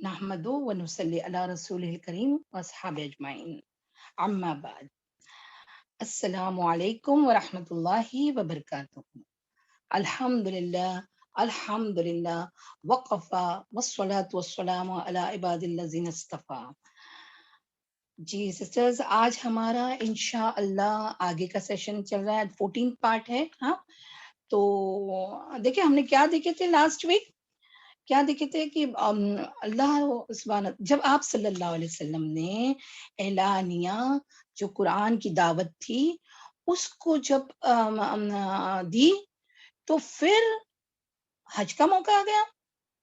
نحمدو و نصلی علی رسول الکریم و اصحاب اجمعین اما بعد السلام علیکم ورحمۃ اللہ وبرکاتہ الحمد للہ وقفا والصلاة والسلام علی عباد الذین اصطفیٰ. جی سسٹرز، آج ہمارا انشاءاللہ آگے کا سیشن چل رہا ہے، 14 پارٹ ہے. ہاں تو دیکھیں ہم نے کیا دیکھے تھے لاسٹ ویک. کیا دیکھے تھے کہ اللہ سبحانہ جب آپ صلی اللہ علیہ وسلم نے اعلانیہ جو قرآن کی دعوت تھی اس کو جب دی تو پھر حج کا موقع آ گیا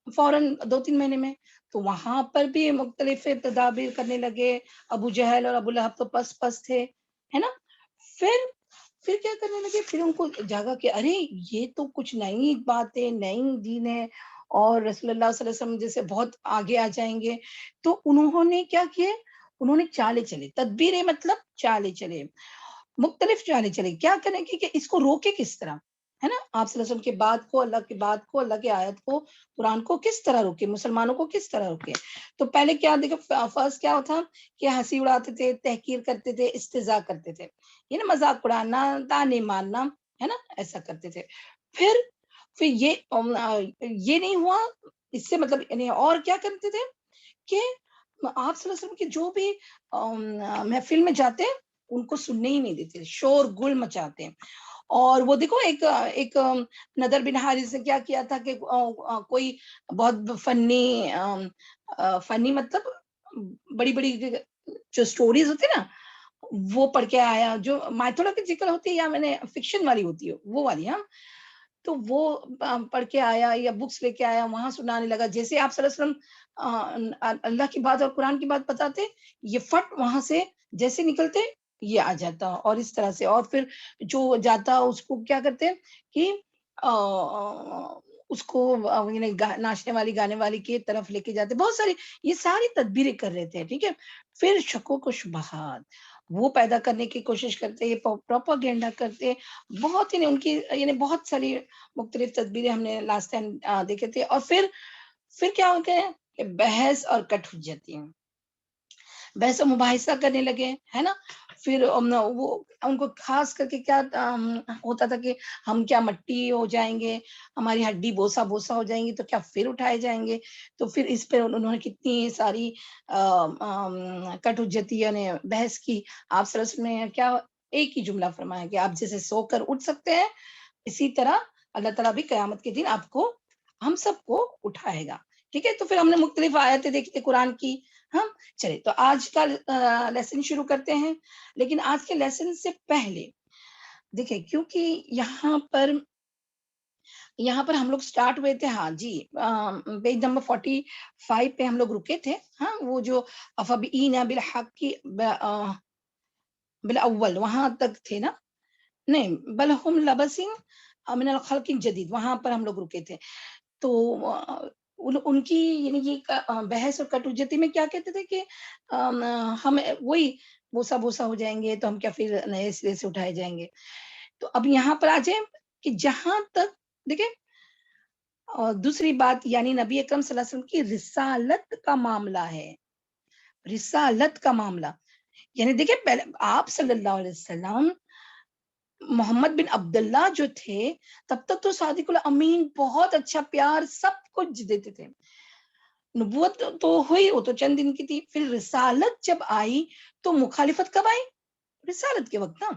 فوراً 2-3 مہینے میں. تو وہاں پر بھی مختلف تدابیر کرنے لگے. ابو جہل اور ابو لہب تو پس تھے، ہے نا. پھر کیا کرنے لگے، پھر ان کو جاگا کہ ارے یہ تو کچھ نئی باتیں، نئی دین ہے اور رسول اللہ صلی اللہ علیہ وسلم جیسے بہت آگے آ جائیں گے. تو انہوں نے کیا کیے، انہوں نے چالے چلے، تدبیریں مطلب چالے چلے، مختلف چالے چلے. کیا کریں گے کہ اس کو روکے کس طرح، ہے نا. آپ صلی اللہ علیہ وسلم کے بات کو، اللہ کی بات کو، اللہ کی آیت کو، قرآن کو کس طرح روکے، مسلمانوں کو کس طرح روکے. تو پہلے کیا دیکھو، فرسٹ کیا تھا کہ ہنسی اڑاتے تھے، تحقیر کرتے تھے، استہزاء کرتے تھے، یہ نا مذاق اڑانا، تانے مارنا، ہے نا، ایسا کرتے تھے. پھر یہ نہیں ہوا، اس سے مطلب یعنی اور کیا کرتے تھے کہ آپ صلی اللہ علیہ وسلم کے جو بھی محفل میں جاتے ان کو سننے ہی نہیں دیتے، شور گل مچاتے. اور وہ دیکھو ایک نذر بن حارث نے کیا کیا تھا کہ کوئی بہت فنی مطلب بڑی بڑی جو سٹوریز ہوتی نا وہ پڑھ کے آیا، جو مائتھولوجیکل ہوتی ہے یا میں نے فکشن والی ہوتی ہے وہ والی. ہاں تو وہ پڑھ کے آیا یا بکس لے کے آیا، وہاں سنانے لگا. جیسے آپ صلی اللہ علیہ وسلم اللہ کی بات اور قرآن کی بات بتاتے، یہ فٹ وہاں سے جیسے نکلتے یہ آ جاتا. اور اس طرح سے، اور پھر جو جاتا اس کو کیا کرتے کہ اس کو یعنی ناچنے والی گانے والی کی طرف لے کے جاتے. بہت ساری یہ ساری تدبیریں کر رہے تھے، ٹھیک ہے. پھر شکوک و شبہات وہ پیدا کرنے کی کوشش کرتے، یہ پروپاگینڈا کرتے. بہت ہی ان کی یعنی بہت ساری مختلف تدبیریں ہم نے لاسٹ ٹائم دیکھے تھے. اور پھر کیا ہوتا ہے کہ بحث اور کٹ حجتی، بحث و مباحثہ کرنے لگے، ہے نا. پھر وہ ان کو خاص کر کے کیا ہوتا تھا کہ ہم کیا مٹی ہو جائیں گے، ہماری ہڈی بوسا بوسا ہو جائیں گی تو کیا پھر اٹھائے جائیں گے. تو پھر اس پہ انہوں نے کتنی ساری کٹ حجتی یعنی بحث کی. آپ صلی اللہ علیہ وسلم نے کیا ایک ہی جملہ فرمایا کہ آپ جیسے سو کر اٹھ سکتے ہیں اسی طرح اللہ تعالیٰ بھی قیامت کے دن آپ کو، ہم سب کو اٹھائے گا. ٹھیک ہے. تو پھر ہم نے مختلف آیتیں دیکھی تھی قرآن کی. ہم چلے تو آج کا لیسن شروع کرتے ہیں. لیکن آج کے لیسن سے پہلے دیکھیں، کیونکہ یہاں پر ہم لوگ سٹارٹ ہوئے تھے. ہاں جی، پیج نمبر 45 پہ ہم لوگ رکے تھے. ہاں وہ جو افبئینا بالحق کی بالاول وہاں تک تھے نا، نہیں بل ہم لبسین من الخلق جدید، وہاں پر ہم لوگ رکے تھے. تو ان کی یعنی یہ بحث اور کٹوجتی میں کیا کہتے تھے کہ ہم وہی بوسا بوسا ہو جائیں گے تو ہم کیا پھر نئے سرے سے اٹھائے جائیں گے. تو اب یہاں پر آ جائیں کہ جہاں تک دیکھیں دوسری بات یعنی نبی اکرم صلی اللہ علیہ وسلم کی رسالت کا معاملہ ہے. رسالت کا معاملہ یعنی دیکھیں پہلے آپ صلی اللہ علیہ وسلم محمد بن عبداللہ جو تھے تب تک تو صادق الامین بہت اچھا پیار سب کچھ دیتے تھے. نبوت تو ہوئی، وہ تو چند دن کی تھی. پھر رسالت جب آئی تو مخالفت کب آئی؟ رسالت کے وقت نا.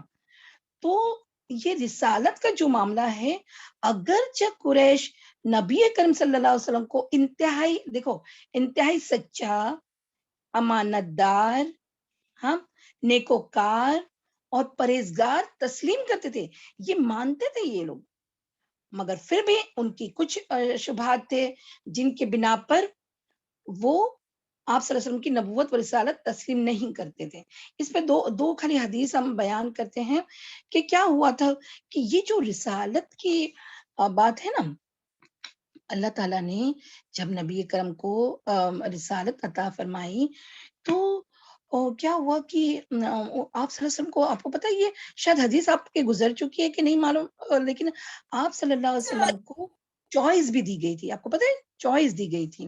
تو یہ رسالت کا جو معاملہ ہے، اگرچہ قریش نبی کریم صلی اللہ علیہ وسلم کو انتہائی دیکھو انتہائی سچا، امانت دار، ہاں نیکوکار اور پرہیزگار تسلیم کرتے تھے، یہ مانتے تھے یہ لوگ. مگر پھر بھی ان کی کچھ شبہات تھے جن کے بنا پر وہ آپ صلی اللہ علیہ وسلم کی نبوت و رسالت تسلیم نہیں کرتے تھے. اس پہ دو خالی حدیث ہم بیان کرتے ہیں کہ کیا ہوا تھا کہ یہ جو رسالت کی بات ہے نا، اللہ تعالیٰ نے جب نبی کرم کو رسالت عطا فرمائی تو کیا ہوا کہ آپ صلی اللہ علیہ وسلم کو، آپ کو پتہ ہے یہ شاید حدیث آپ کے گزر چکی ہے کہ نہیں معلوم، لیکن آپ صلی اللہ علیہ وسلم کو چوائس بھی دی گئی تھی. آپ کو پتہ ہے چوائس دی گئی تھی.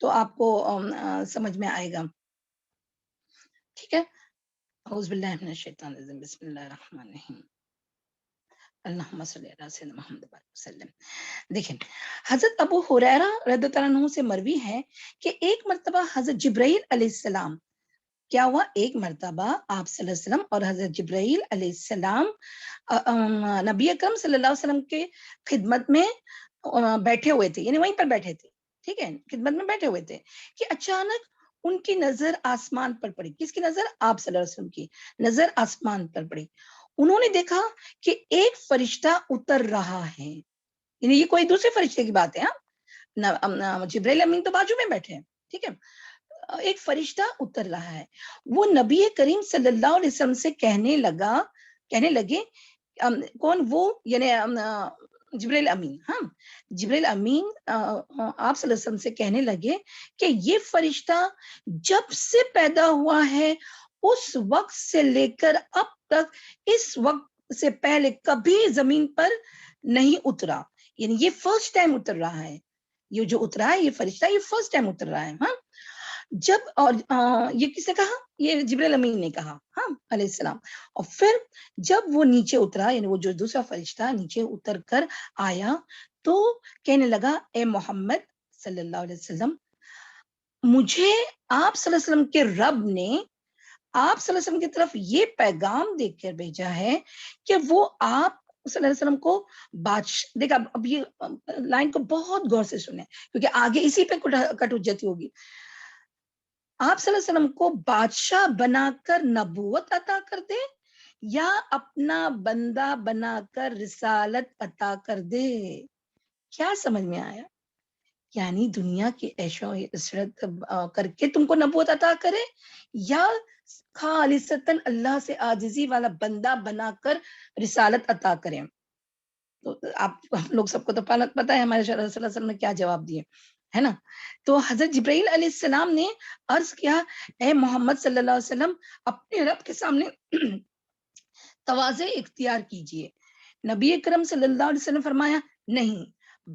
تو آپ کو سمجھ میں آئے گا. ٹھیک ہے. اعوذ باللہ من الشیطان الرجیم بسم اللہ الرحمن الرحیم اللہم صلی علی سیدنا محمد وسلم. دیکھیں حضرت ابو ہریرہ رضی اللہ عنہ سے مروی ہے کہ ایک مرتبہ حضرت جبرائیل علیہ السلام کیا ہوا، ایک مرتبہ آپ صلی اللہ علیہ وسلم اور حضرت جبرائیل علیہ السلام نبی اکرم صلی اللہ علیہ وسلم کے خدمت میں بیٹھے ہوئے تھے، یعنی وہیں پر بیٹھے تھے. ٹھیک ہے، خدمت میں بیٹھے ہوئے تھے کہ اچانک ان کی نظر آسمان پر پڑی. کس کی نظر؟ آپ صلی اللہ علیہ وسلم کی نظر آسمان پر پڑی. انہوں نے دیکھا کہ ایک فرشتہ اتر رہا ہے، یعنی یہ کوئی دوسرے فرشتے کی بات ہے. ہاں، جبرائیل امین تو بازو میں بیٹھے ہیں. ٹھیک ہے، ایک فرشتہ اتر رہا ہے. وہ نبی کریم صلی اللہ علیہ وسلم سے کہنے لگے کون وہ، یعنی جبرائیل امین. ہاں، جبرائیل امین آپ صلی اللہ علیہ وسلم سے کہنے لگے کہ یہ فرشتہ جب سے پیدا ہوا ہے اس وقت سے لے کر اب تک اس وقت سے پہلے کبھی زمین پر نہیں اترا، یعنی یہ فرسٹ ٹائم اتر رہا ہے. یہ جو اترا ہے یہ فرشتہ، یہ فرسٹ ٹائم اتر رہا ہے. ہاں، جب اور یہ کس نے کہا؟ یہ جبرائیل امین نے کہا، ہاں علیہ السلام. اور پھر جب وہ نیچے اترا، یعنی وہ جو دوسرا فرشتہ نیچے اتر کر آیا تو کہنے لگا اے محمد صلی اللہ علیہ وسلم، مجھے آپ صلی اللہ علیہ وسلم کے رب نے آپ صلی اللہ علیہ وسلم کی طرف یہ پیغام دے کر بھیجا ہے کہ وہ آپ صلی اللہ علیہ وسلم کو بادشاہ. دیکھا اب یہ لائن کو بہت غور سے سنیں کیونکہ آگے اسی پہ کٹ حجتی ہوگی. آپ صلی اللہ علیہ وسلم کو بادشاہ بنا کر نبوت عطا کر دے یا اپنا بندہ بنا کر رسالت عطا کر دے. کیا سمجھ میں آیا؟ یعنی دنیا کی عیش و عشرت کر کے تم کو نبوت عطا کرے یا خالصتاً اللہ سے عاجزی والا بندہ بنا کر رسالت عطا کرے. تو آپ لوگ سب کو تو پتہ ہے ہمارے صلی اللہ علیہ وسلم نے کیا جواب دیے، ہے نا. تو حضرت جبرائیل علیہ السلام نے عرض کیا اے محمد صلی اللہ علیہ وسلم، اپنے رب کے سامنے تواضع اختیار کیجئے. نبی اکرم صلی اللہ علیہ وسلم فرمایا نہیں،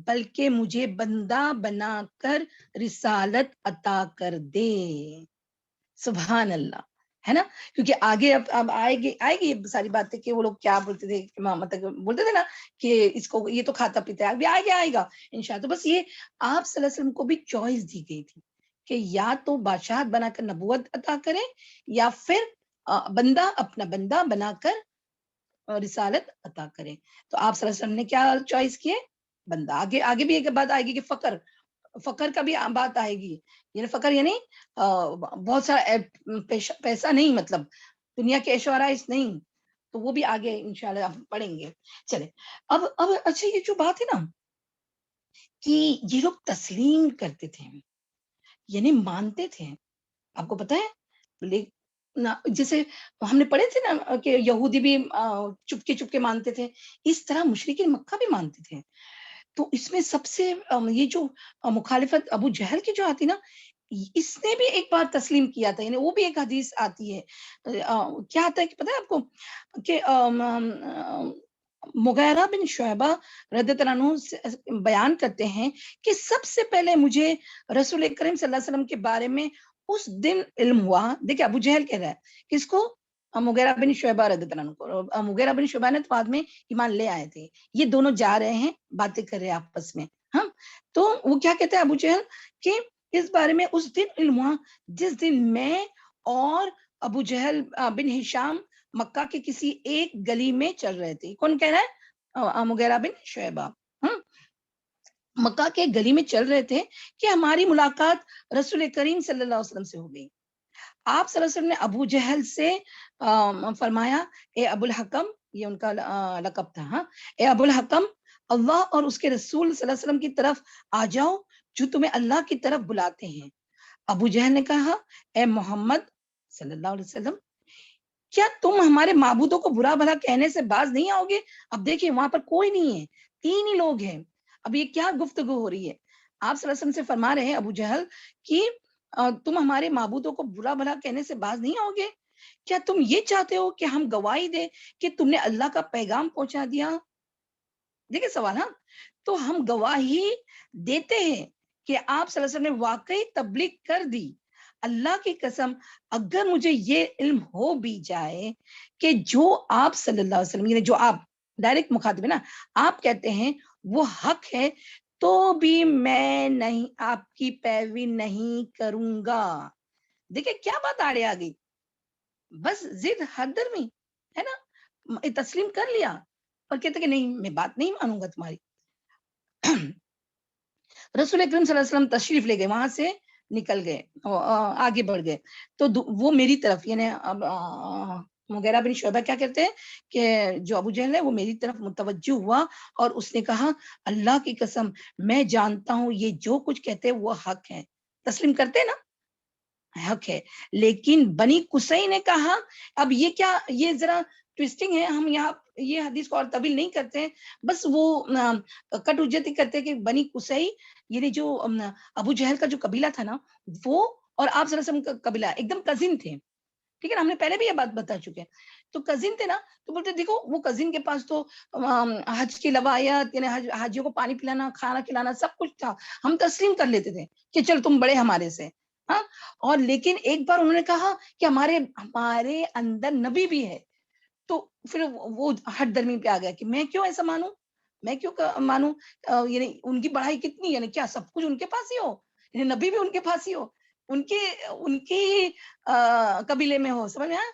بلکہ مجھے بندہ بنا کر رسالت عطا کر دے. سبحان اللہ، ہے نا. کیونکہ آگے اب آئے گی یہ ساری باتیں کہ وہ لوگ کیا بولتے تھے، مطلب بولتے تھے نا کہ اس کو یہ تو کھاتا پیتا ہے. ابھی آئے گا انشاءاللہ. تو بس یہ آپ صلی اللہ علیہ وسلم کو بھی چوائس دی گئی تھی کہ یا تو بادشاہ بنا کر نبوت عطا کرے یا پھر اپنا بندہ بنا کر رسالت عطا کرے. تو آپ صلی اللہ علیہ وسلم نے کیا چوائس کیے؟ بندہ. آگے بھی ایک بات آئے گی کہ فقر کا بھی بات آئے گی. یعنی فقر یعنی بہت سارا پیسہ نہیں، مطلب دنیا کے عیش و عرائش نہیں. تو وہ بھی آگے انشاءاللہ ہم پڑھیں گے. چلے اب اچھا، یہ جو بات ہے نا کہ یہ لوگ تسلیم کرتے تھے، یعنی مانتے تھے. آپ کو پتہ ہے جیسے ہم نے پڑھے تھے نا کہ یہودی بھی چپکے مانتے تھے، اس طرح مشرکین مکہ بھی مانتے تھے. تو اس میں سب سے یہ جو مخالفت ابو جہل کی جو آتی نا، اس نے بھی ایک بار تسلیم کیا تھا. یعنی وہ بھی ایک حدیث آتی ہے، کیا آتا ہے کہ پتہ ہے آپ کو کہ مغیرہ بن شعبہ رضی اللہ عنہ بیان کرتے ہیں کہ سب سے پہلے مجھے رسول کریم صلی اللہ علیہ وسلم کے بارے میں اس دن علم ہوا. دیکھیں ابو جہل کہہ رہا ہے کس کو؟ مغیرہ بن شعبہ رضی اللہ عنہ کو. مغیرہ بن شعبہ نے بعد میں ایمان لے آئے تھے. یہ دونوں جا رہے ہیں، باتیں کر رہے ہیں آپس میں. ہاں، تو وہ کیا کہتے ہیں ابو جہل کہ اس بارے میں اس دن علم ہوا جس دن میں اور ابو جہل بن ہشام مکہ کے کسی ایک گلی میں چل رہے تھے. کون کہہ رہا ہے؟ مغیرہ بن شعبہ. مکہ کے گلی میں چل رہے تھے کہ ہماری ملاقات رسول کریم صلی اللہ علیہ وسلم سے ہو گئی. آپ صلی اللہ علیہ وسلم نے ابو جہل سے فرمایا اے ابو الحکم، یہ ان کا لقب تھا. ہاں، اے ابو الحکم، اللہ اور اس کے رسول صلی اللہ علیہ وسلم کی طرف آ جاؤ جو تمہیں اللہ کی طرف بلاتے ہیں. ابو جہل نے کہا اے محمد صلی اللہ علیہ وسلم، کیا تم ہمارے معبودوں کو برا بھلا کہنے سے باز نہیں آؤ گے؟ اب دیکھیں وہاں پر کوئی نہیں ہے، 3 ہی لوگ ہیں. اب یہ کیا گفتگو ہو رہی ہے؟ آپ صلی اللہ علیہ وسلم سے فرما رہے ہیں ابو جہل کہ تم ہمارے معبودوں کو برا بھلا کہنے سے باز نہیں آؤ گے؟ کیا تم یہ چاہتے ہو کہ ہم گواہی دیں کہ تم نے اللہ کا پیغام پہنچا دیا؟ دیکھیں سوال. ہاں تو ہم گواہی دیتے ہیں کہ آپ صلی اللہ علیہ وسلم نے واقعی تبلیغ کر دی. اللہ کی قسم اگر مجھے یہ علم ہو بھی جائے کہ جو آپ صلی اللہ علیہ وسلم یعنی جو آپ ڈائریکٹ مخاطب ہے نا آپ کہتے ہیں وہ حق ہے تو بھی میں نہیں آپ کی پیروی نہیں کروں گا. دیکھیں کیا بات آڑے آ گئی. بس ضد حد درمی ہے نا, تسلیم کر لیا اور کہتے کہ نہیں میں بات نہیں مانوں گا تمہاری. رسول اکرم صلی اللہ علیہ وسلم تشریف لے گئے, وہاں سے نکل گئے, آگے بڑھ گئے. تو وہ میری طرف یعنی اب مغیرہ بن شعبہ کیا کہتے ہیں کہ جو ابو جہل ہے وہ میری طرف متوجہ ہوا اور اس نے کہا اللہ کی قسم میں جانتا ہوں یہ جو کچھ کہتے ہیں وہ حق ہے. تسلیم کرتے نا حق ہے. لیکن بنی قصی نے کہا, اب یہ کیا, یہ ذرا ٹویسٹنگ ہے, ہم یہاں یہ حدیث کو اور طویل نہیں کرتے ہیں, بس وہ کٹ حجتی کرتے کہ بنی قصی یعنی جو ابو جہل کا جو قبیلہ تھا نا وہ اور آپ صلی اللہ علیہ وسلم کا قبیلہ ایک دم کزن تھے. ٹھیک ہے نا, ہم نے پہلے بھی یہ بات بتا چکے ہیں. تو کزن تھے نا, تو بولتے دیکھو وہ کزن کے پاس تو حج کی روایت یعنی حاجیوں کو پانی پلانا کھانا کھلانا سب کچھ تھا, ہم تسلیم کر لیتے تھے کہ چل تم بڑے ہمارے سے. ہاں اور لیکن ایک بار انہوں نے کہا کہ ہمارے اندر نبی بھی ہے, تو پھر وہ ہٹ درمی پہ آ گیا کہ میں کیوں ایسا مانوں, میں کیوں مانوں, یعنی ان کی بڑھائی کتنی, یعنی کیا سب کچھ ان کے پاس ہی ہو, یعنی نبی بھی ان کے پاس ہی ہو, ان کے قبیلے میں ہو, سمجھ میں آیا.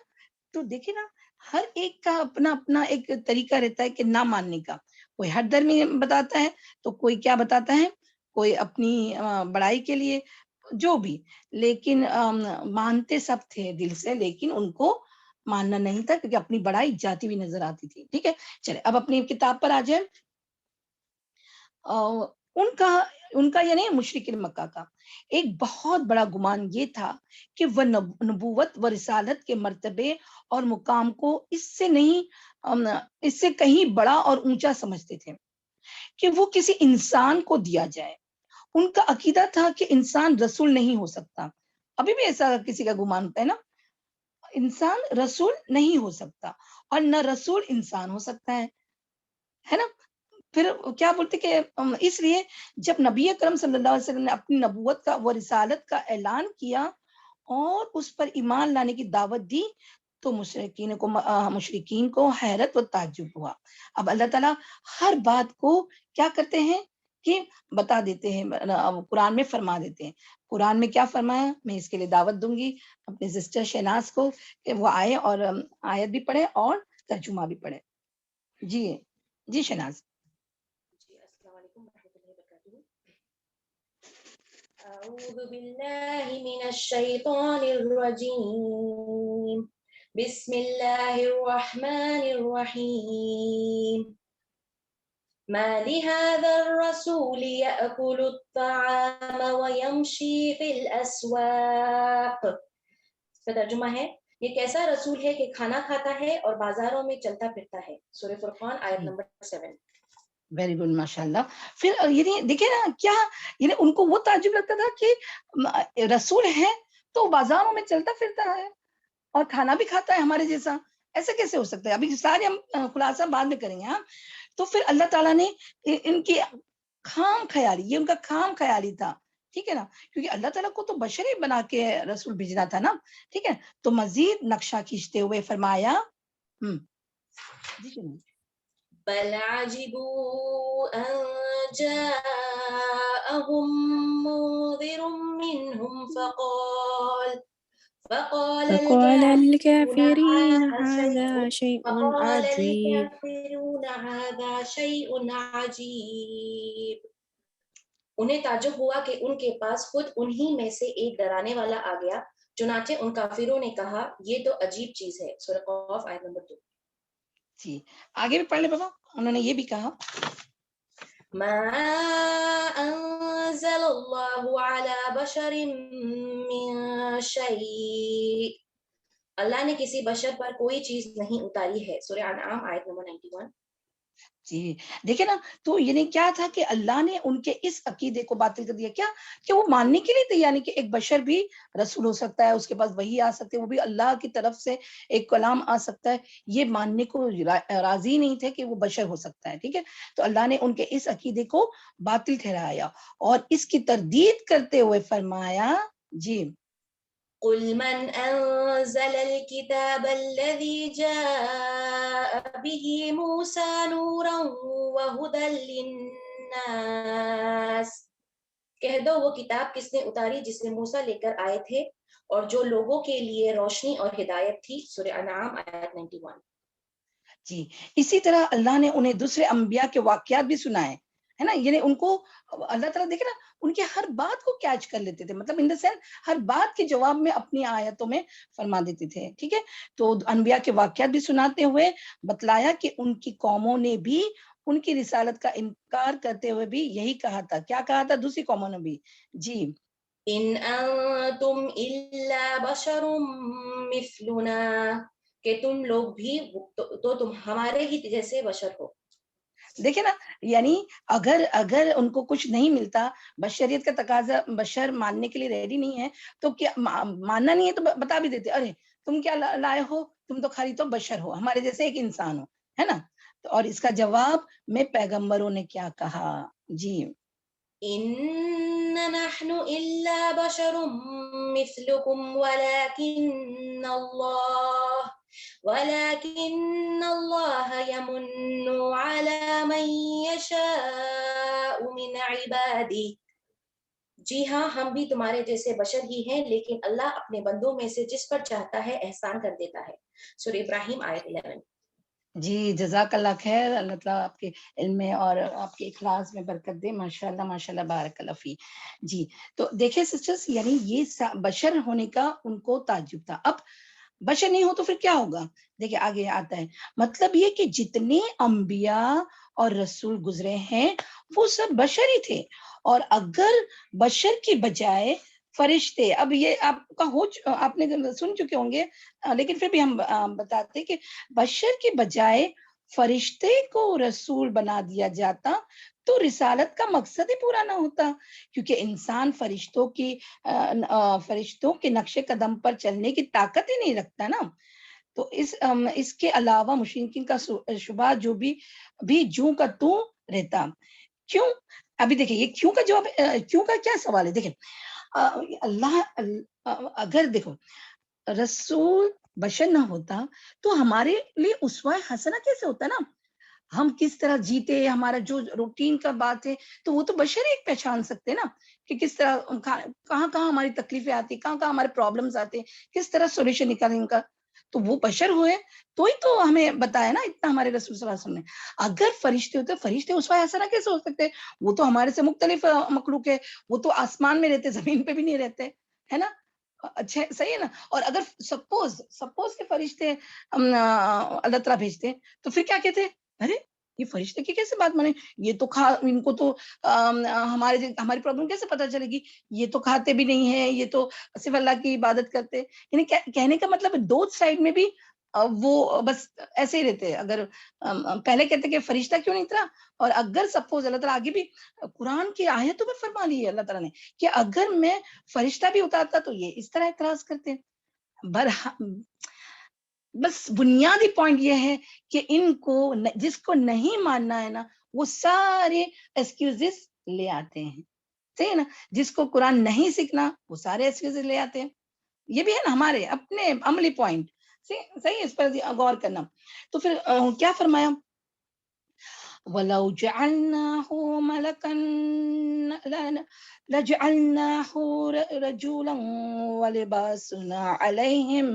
تو دیکھیں نا ہر ایک کا اپنا اپنا ایک طریقہ رہتا ہے کہ نہ ماننے کا. کوئی ہٹ درمی بتاتا ہے تو کوئی کیا بتاتا ہے, کوئی اپنی بڑائی کے لیے, جو بھی. لیکن مانتے سب تھے دل سے, لیکن ان کو ماننا نہیں تھا کیونکہ اپنی بڑائی جاتی ہوئی نظر آتی تھی. ٹھیک ہے, چلے اب اپنی کتاب پر آ جائیں. ان کا یعنی مشرکین مکہ کا ایک بہت بڑا گمان یہ تھا کہ وہ نبوت و رسالت کے مرتبے اور مقام کو اس سے کہیں بڑا اور اونچا سمجھتے تھے کہ وہ کسی انسان کو دیا جائے. ان کا عقیدہ تھا کہ انسان رسول نہیں ہو سکتا. ابھی بھی ایسا کسی کا گمان ہوتا ہے نا, انسان رسول نہیں ہو سکتا اور نہ رسول انسان ہو سکتا ہے نا. پھر کیا بولتے کہ اس لیے جب نبی اکرم صلی اللہ علیہ وسلم نے اپنی نبوت کا و رسالت کا اعلان کیا اور اس پر ایمان لانے کی دعوت دی تو مشرکین کو حیرت و تعجب ہوا. اب اللہ تعالیٰ ہر بات کو کیا کرتے ہیں کہ بتا دیتے ہیں, قرآن میں فرما دیتے ہیں. قرآن میں کیا فرمایا, میں اس کے لیے دعوت دوں گی اپنے سسٹر شہناز کو کہ وہ آئے اور آیت بھی پڑھے اور ترجمہ بھی پڑھے. جی شہناز. جی السلام علیکم ورحمۃ اللہ وبرکاتہ. اعوذ باللہ من الشیطان الرجیم. بسم اللہ الرحمن الرحیم. ما لهذا الرسول يأكل الطعام ويمشي في الأسواق. اس کا ترجمہ ہے یہ کیسا رسول ہے کہ کھانا کھاتا ہے اور بازاروں میں چلتا پھرتا ہے. سورہ فرقان آیت نمبر 7. ویری گڈ ماشاء اللہ. پھر یعنی دیکھیں نا کیا, یعنی ان کو وہ تعجب لگتا تھا کہ رسول ہے تو بازاروں میں چلتا پھرتا ہے اور کھانا بھی کھاتا ہے ہمارے جیسا, ایسے کیسے ہو سکتا ہے. ابھی سارے ہم خلاصہ بعد میں کریں گے. ہاں تو پھر اللہ تعالیٰ نے ان کی خام خیالی, یہ ان کا خام خیالی تھا. ٹھیک ہے نا, کیونکہ اللہ تعالیٰ کو تو بشر ہی بنا کے رسول بھیجنا تھا نا. ٹھیک ہے, تو مزید نقشہ کھینچتے ہوئے فرمایا بل عجبوا أن جاءهم منذر منهم فقال الكافرين هذا شيء عجيب. انہیں تعجب ہوا کہ ان کے پاس خود انہی میں سے ایک ڈرانے والا آ گیا. چنانچہ ان کافروں نے کہا یہ تو عجیب چیز ہے. سورہ قاف آیت نمبر 2. جی آگے بھی پڑھ لیں بابا. انہوں نے یہ بھی کہا ما انزل اللہ علی بشر من شیء. اللہ نے کسی بشر پر کوئی چیز نہیں اتاری ہے. سورہ انعام آیت نمبر 91. جی دیکھیں نا، تو یعنی کیا تھا کہ اللہ نے ان کے اس عقیدے کو باطل کر دیا، کیا کہ وہ ماننے کے لیے تیار نہیں کہ ایک بشر بھی رسول ہو سکتا ہے، اس کے پاس وحی آ سکتی ہے، وہ بھی اللہ کی طرف سے ایک کلام آ سکتا ہے، یہ ماننے کو راضی نہیں تھے کہ وہ بشر ہو سکتا ہے. ٹھیک ہے، تو اللہ نے ان کے اس عقیدے کو باطل ٹھہرایا اور اس کی تردید کرتے ہوئے فرمایا. جی قل من أنزل الكتاب الذي جاء به موسى نورا وهدى للناس، کہہ دو وہ کتاب کس نے اتاری جس نے موسیٰ لے کر آئے تھے اور جو لوگوں کے لیے روشنی اور ہدایت تھی. سورہ انعام آیت 91. جی اسی طرح اللہ نے انہیں دوسرے انبیاء کے واقعات بھی سنائے، ہے نا، یعنی ان کو اللہ تعالیٰ دیکھے نا ان کے ہر بات کو کیچ کر لیتے تھے، مطلب ان دا سینس ہر بات کے جواب میں اپنی آیتوں میں فرما دیتے تھے. ٹھیک ہے، تو انبیاء کے واقعات بھی سناتے ہوئے بتلایا کہ ان کی قوموں نے بھی ان کی رسالت کا انکار کرتے ہوئے بھی یہی کہا تھا. کیا کہا تھا دوسری قوموں نے بھی؟ جی ان انتم الا بشر مثلنا، کہ تم لوگ بھی تو تم ہمارے ہی جیسے بشر ہو. دیکھیں نا، یعنی اگر ان کو کچھ نہیں ملتا، بشریت کا تقاضا بشر ماننے کے لیے ریڈی نہیں ہے، تو کیا ماننا نہیں ہے تو بتا بھی دیتے، ارے تم کیا لائے ہو، تم تو خالی تو بشر ہو، ہمارے جیسے ایک انسان ہو، ہے نا. تو اور اس کا جواب میں پیغمبروں نے کیا کہا؟ جی ان نحن الا بشر مثلكم ولكن الله يمن على من يشاء من عباده. جی ہاں، ہم بھی تمہارے جیسے بشر ہی ہیں، لیکن اللہ اپنے بندوں میں سے جس پر چاہتا ہے احسان کر دیتا ہے. سورہ ابراہیم آیت 11. جی جزاک اللہ خیر، اللہ تعالیٰ آپ کے علم میں اور آپ کے اخلاص میں برکت دے، ماشاءاللہ ماشاءاللہ، بارک اللہ فی. جی تو دیکھیں سسٹرز، یعنی یہ بشر ہونے کا ان کو تعجب تھا. اب بشر نہیں ہو تو پھر کیا ہوگا؟ دیکھیں آگے آتا ہے، مطلب یہ کہ جتنے انبیاء اور رسول گزرے ہیں وہ سب بشر ہی تھے، اور اگر بشر کی بجائے فرشتے، اب یہ آپ کا آپ نے سن چکے ہوں گے، لیکن پھر بھی ہم بتاتے کہ بشر کے بجائے فرشتے کو رسول بنا دیا جاتا تو رسالت کا مقصد ہی پورا نہ ہوتا، کیونکہ انسان فرشتوں کے نقش قدم پر چلنے کی طاقت ہی نہیں رکھتا نا. تو اس کے علاوہ مشرکین کا شبہ جو بھی جوں کا تو رہتا. کیوں؟ ابھی دیکھیں یہ کیوں کا جواب، کیوں کا کیا سوال ہے. دیکھیں اللہ اگر دیکھو رسول بشر نہ ہوتا تو ہمارے لیے اسوہ حسنہ کیسے ہوتا نا، ہم کس طرح جیتے، ہمارا جو روٹین کا بات ہے تو وہ تو بشر ایک پہچان سکتے نا کہ کس طرح کہاں کہاں ہماری تکلیفیں آتی، کہاں کہاں ہمارے پرابلمز آتے، کس طرح سولوشن نکالیں ان کا. تو وہ بشر ہوئے تو ہی تو ہمیں بتایا نا اتنا ہمارے رسول صلی اللہ علیہ وسلم نے. اگر فرشتے ہوتے، فرشتے اسوہ حسنہ کیسے ہو سکتے؟ وہ تو ہمارے سے مختلف مخلوق ہے، وہ تو آسمان میں رہتے، زمین پہ بھی نہیں رہتے، ہے نا. اچھا صحیح ہے نا. اور اگر سپوز کے فرشتے اللہ تعالیٰ بھیجتے تو پھر کیا کہتے، ارے یہ فرشتے کی کیسے بات مانے، یہ تو ان کو تو ہماری پرابلم کیسے پتہ چلے گی، یہ تو کھاتے بھی نہیں ہے، یہ تو صرف اللہ کی عبادت کرتے. یعنی کہنے کا مطلب دو سائڈ میں بھی وہ بس ایسے ہی رہتے. اگر پہلے کہتے کہ فرشتہ کیوں نہیں اترا، اور اگر سپوز اللہ تعالیٰ آگے بھی قرآن کی آیتوں میں فرما لی ہے اللہ تعالیٰ نے کہ اگر میں فرشتہ بھی اتارتا تو یہ اس طرح اعتراض کرتے. بس بنیادی پوائنٹ یہ ہے کہ ان کو جس کو نہیں ماننا ہے نا وہ سارے ایکسکیوزز لے آتے ہیں، صحیح ہے نا. جس کو قرآن نہیں سیکھنا وہ سارے ایکسکیوزز لے آتے ہیں. یہ بھی ہے نا ہمارے اپنے عملی پوائنٹ، صحیح اس پر غور کرنا. تو پھر کیا فرمایا، وَلَوْ جَعَلْنَاهُ مَلَكًا لَجَعَلْنَاهُ رَجُولًا وَلِبَاسُنَا عَلَيْهِمْ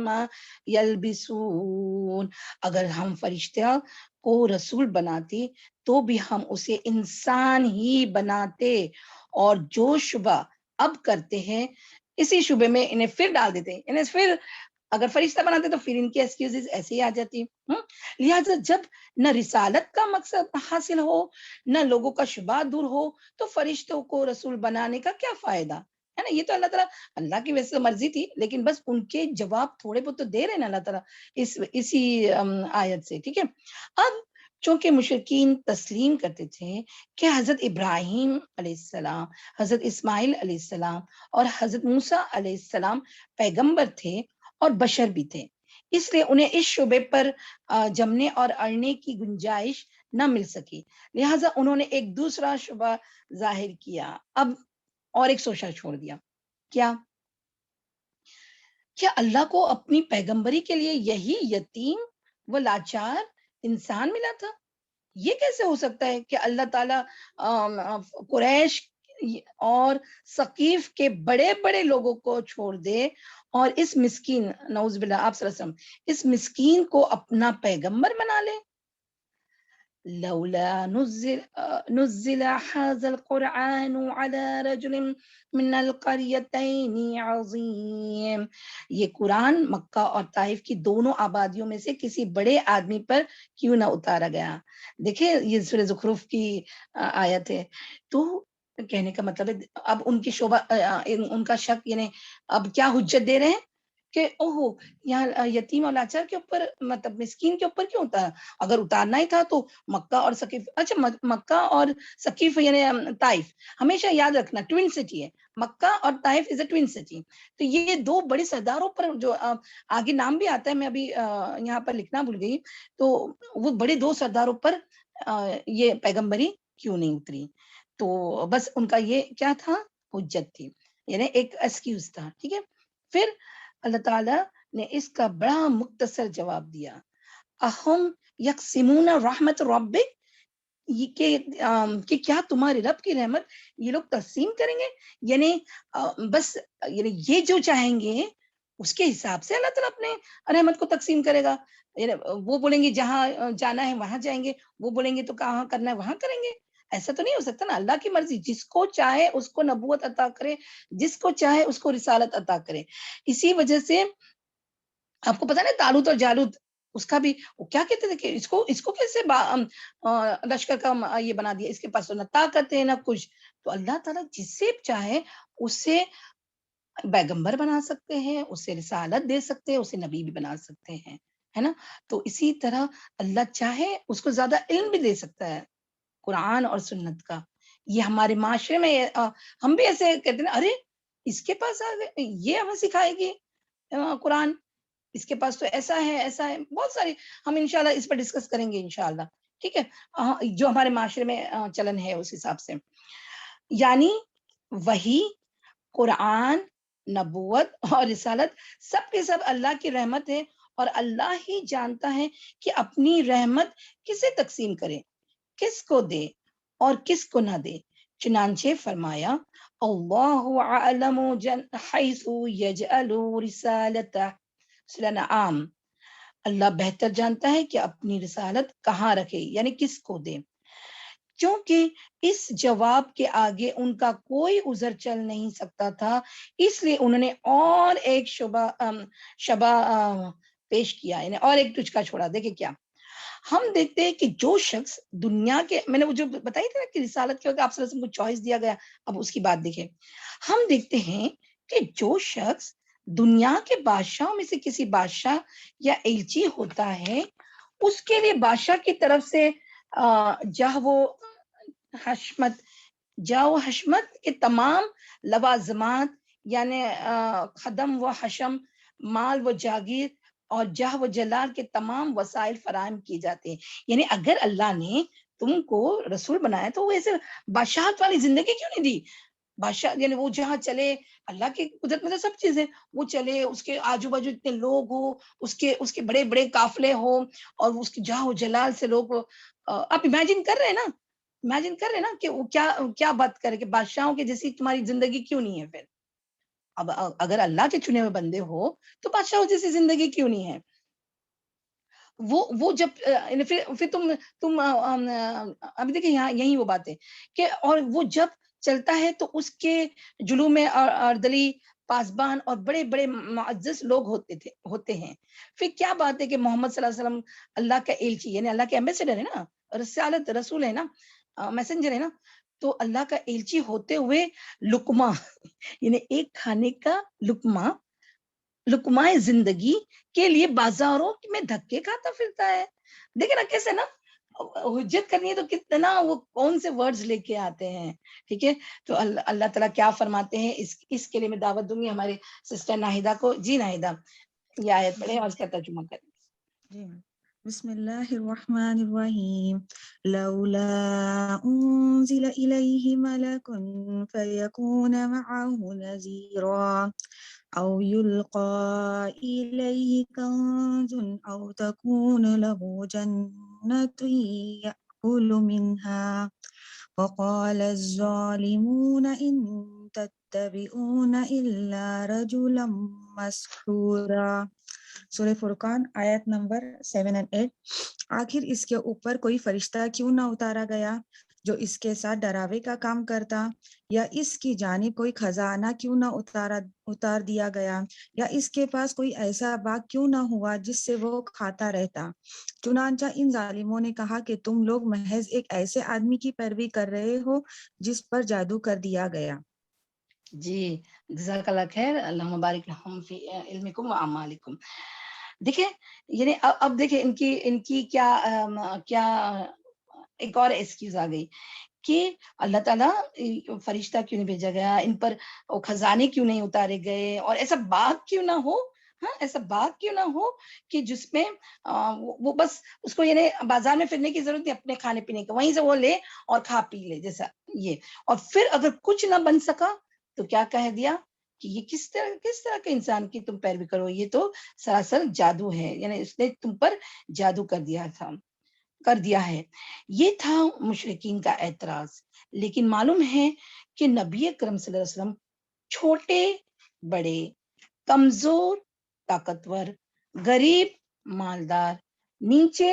مَا يَلْبِسُونَ. اگر ہم فرشتہ کو رسول بناتے تو بھی ہم اسے انسان ہی بناتے، اور جو شبہ اب کرتے ہیں اسی شبے میں انہیں پھر ڈال دیتے. انہیں پھر اگر فرشتہ بناتے تو پھر ان کی ایکسکیوزز ایسے ہی آ جاتی. لہٰذا جب نہ رسالت کا مقصد حاصل ہو نہ لوگوں کا شبہ دور ہو تو فرشتوں کو رسول بنانے کا کیا فائدہ ہے نا. یہ تو اللہ تعالیٰ، اللہ کی ویسے مرضی تھی، لیکن بس ان کے جواب تھوڑے بہت تو دے رہے نا اللہ تعالیٰ اسی آیت سے. ٹھیک ہے، اب چونکہ مشرکین تسلیم کرتے تھے کہ حضرت ابراہیم علیہ السلام، حضرت اسماعیل علیہ السلام اور حضرت موسیٰ علیہ السلام پیغمبر تھے اور بشر بھی تھے، اس لیے انہیں اس شعبے پر جمنے اور اڑنے کی گنجائش نہ مل سکی، لہٰذا انہوں نے ایک دوسرا شبہ ظاہر کیا، اب اور ایک سوچا چھوڑ دیا، کیا اللہ کو اپنی پیغمبری کے لیے یہی یتیم و لاچار انسان ملا تھا؟ یہ کیسے ہو سکتا ہے کہ اللہ تعالیٰ قریش اور ثقیف کے بڑے بڑے لوگوں کو چھوڑ دے اور اس مسکین، نعوذ باللہ، آپ صلی اللہ علیہ وسلم اس مسکین کو اپنا پیغمبر بنا لے؟ لولا نزل هذا القرآن على رجل من القريتين عظیم، یہ قرآن مکہ اور طائف کی دونوں آبادیوں میں سے کسی بڑے آدمی پر کیوں نہ اتارا گیا؟ دیکھیں یہ سورہ زخرف کی آیت ہے، تو کہنے کا مطلب ہے اب ان کی شعبہ ان کا شک، یعنی اب کیا حجت دے رہے ہیں کہ اوہو یہاں یتیم اور لاچار کے اوپر، مطلب مسکین کے اوپر کیوں اتارا؟ اگر اتارنا ہی تھا تو مکہ اور ثقیف، اچھا مکہ اور ثقیف یعنی طائف، ہمیشہ یاد رکھنا ٹوین سٹی ہے، مکہ اور طائف از اے ٹوین سٹی، تو یہ دو بڑے سرداروں پر جو آگے نام بھی آتا ہے، میں ابھی یہاں پر لکھنا بھول گئی، تو وہ بڑے دو سرداروں پر یہ پیغمبری کیوں نہیں اتری؟ تو بس ان کا یہ کیا تھا؟ حجت تھی، یعنی ایک ایکسکیوز تھا، ٹھیک ہے۔ پھر اللہ تعالیٰ نے اس کا بڑا مختصر جواب دیا، اہم یقسمون رحمت ربک، کہ کیا تمہارے رب کی رحمت یہ لوگ تقسیم کریں گے؟ یعنی بس یعنی یہ جو چاہیں گے اس کے حساب سے اللہ تعالیٰ اپنے رحمت کو تقسیم کرے گا، یعنی وہ بولیں گے جہاں جانا ہے وہاں جائیں گے، وہ بولیں گے تو کہاں کرنا ہے وہاں کریں گے، ایسا تو نہیں ہو سکتا نا۔ اللہ کی مرضی، جس کو چاہے اس کو نبوت عطا کرے، جس کو چاہے اس کو رسالت عطا کرے۔ اسی وجہ سے آپ کو پتا نا طالوت اور جالوت، اس کا بھی وہ کیا کہتے تھے کہ اس کو کیسے لشکر کا یہ بنا دیا، اس کے پاس تو نہ طاقت ہے نہ کچھ، تو اللہ تعالیٰ جس سے چاہے اسے پیغمبر بنا سکتے ہیں، اسے رسالت دے سکتے ہیں، اسے نبی بھی بنا سکتے ہیں، ہے نا۔ تو اسی طرح اللہ چاہے اس کو زیادہ علم بھی دے سکتا ہے قرآن اور سنت کا۔ یہ ہمارے معاشرے میں ہم بھی ایسے کہتے ہیں، ارے اس کے پاس آ گئے، یہ ہمیں سکھائے گی قرآن، اس کے پاس تو ایسا ہے ایسا ہے، بہت ساری، ہم انشاءاللہ اس پر ڈسکس کریں گے انشاءاللہ، ٹھیک ہے، جو ہمارے معاشرے میں چلن ہے اس حساب سے۔ یعنی وہی، قرآن، نبوت اور رسالت سب کے سب اللہ کی رحمت ہے، اور اللہ ہی جانتا ہے کہ اپنی رحمت کسے تقسیم کرے، کس کو دے اور کس کو نہ دے۔ چنانچہ فرمایا، اللہ اعلم حیث یجعل رسالتہ، سورہ انعام، اللہ بہتر جانتا ہے کہ اپنی رسالت کہاں رکھے، یعنی کس کو دے۔ چونکہ اس جواب کے آگے ان کا کوئی عذر چل نہیں سکتا تھا، اس لیے انہوں نے اور ایک شبہ پیش کیا، یعنی اور ایک ٹچکا چھوڑا۔ دیکھیں کیا، ہم دیکھتے ہیں کہ جو شخص دنیا کے، میں نے وہ جو بتائی تھی نا کہ رسالت کے وقت آپ صلی اللہ علیہ وسلم کو چوائس دیا گیا، اب اس کی بات دیکھیں، ہم دیکھتے ہیں کہ جو شخص دنیا کے بادشاہوں میں سے کسی بادشاہ یا ایلچی ہوتا ہے، اس کے لیے بادشاہ کی طرف سے جاہ و حشمت کے تمام لوازمات، یعنی خدم و حشم، مال و جاگیر اور جاہ و جلال کے تمام وسائل فراہم کیے جاتے ہیں۔ یعنی اگر اللہ نے تم کو رسول بنایا تو وہ ایسے بادشاہت والی زندگی کیوں نہیں دی؟ بادشاہ یعنی وہ جہاں چلے، اللہ کی قدرت میں تو سب چیزیں، وہ چلے، اس کے آجو باجو اتنے لوگ ہو، اس کے بڑے بڑے قافلے ہو، اور اس کے جاہ و جلال سے لوگ، آپ امیجن کر رہے ہیں نا، امیجن کر رہے ہیں نا کہ وہ کیا بات کرے کہ بادشاہوں کے جیسی تمہاری زندگی کیوں نہیں ہے؟ پھر اب اگر اللہ کے چنے ہوئے بندے ہو تو بادشاہوں جیسی زندگی کیوں نہیں ہے؟ وہ جب پھر تم ابھی دیکھیں یہاں یہی وہ بات ہے کہ، اور وہ جب چلتا ہے تو اس کے جلو میں اردلی، پاسبان اور بڑے بڑے معزز لوگ ہوتے ہیں۔ پھر کیا بات ہے کہ محمد صلی اللہ علیہ وسلم اللہ کا ایلچی، یعنی اللہ کے ایمبیسڈر ہے نا، رسالت رسول ہے نا، میسنجر ہے نا، تو اللہ کا ایلچی ہوتے ہوئے لقمہ یعنی ایک کھانے کا لقمہ زندگی کے لیے بازاروں میں دھکے کھاتا پھرتا ہے۔ دیکھیں نا کیسے نا، حجت کرنی ہے تو کتنا وہ کون سے ورڈز لے کے آتے ہیں. ٹھیک ہے, تو اللہ تعالیٰ کیا فرماتے ہیں اس کے لیے میں دعوت دوں گی ہمارے سسٹر ناہیدہ کو. جی ناہیدہ, یہ آیت پڑھیں اور اس کا ترجمہ کریں. جی بسم اللہ الرحمن الرحیم لولا انزل الیہ ملک فیکون معه نذیرا او یلقى الیہ کنز او تکون له جنت یأکل منها وقال الظالمون ان تتبعون الا رجلا مسحورا. سورہ فرقان آیت نمبر 7 اور 8. آخر اس کے اوپر کوئی فرشتہ کیوں نہ اتارا گیا جو اس کے ساتھ ڈراوے کا کام کرتا, یا اس کی جانب کوئی خزانہ کیوں نہ اتار دیا گیا, یا اس کے پاس کوئی ایسا باغ کیوں نہ ہوا جس سے وہ کھاتا رہتا. چنانچہ ان ظالموں نے کہا کہ تم لوگ محض ایک ایسے آدمی کی پیروی کر رہے ہو جس پر جادو کر دیا گیا. جی جزاک اللہ خیر, اللہ مبارک لہم فی علمکم و اعمالکم. دیکھیں یعنی اب دیکھیں ان کی کیا ایک اور ایکسکیوز آ گئی کہ اللہ تعالیٰ فرشتہ کیوں نہیں بھیجا گیا, ان پر خزانے کیوں نہیں اتارے گئے, اور ایسا باغ کیوں نہ ہو, ہاں ایسا باغ کیوں نہ ہو کہ جس میں وہ بس اس کو یعنی بازار میں پھرنے کی ضرورت نہیں, اپنے کھانے پینے کا وہیں سے وہ لے اور کھا پی لے جیسا یہ. اور پھر اگر کچھ نہ بن سکا تو کیا کہہ دیا کہ یہ کس طرح کے انسان کی تم پیروی کرو, یہ تو سراسر جادو ہے, یعنی اس نے تم پر جادو کر دیا ہے. یہ تھا مشرکین کا اعتراض. لیکن معلوم ہے کہ نبی اکرم صلی اللہ علیہ وسلم چھوٹے بڑے, کمزور طاقتور, غریب مالدار, نیچے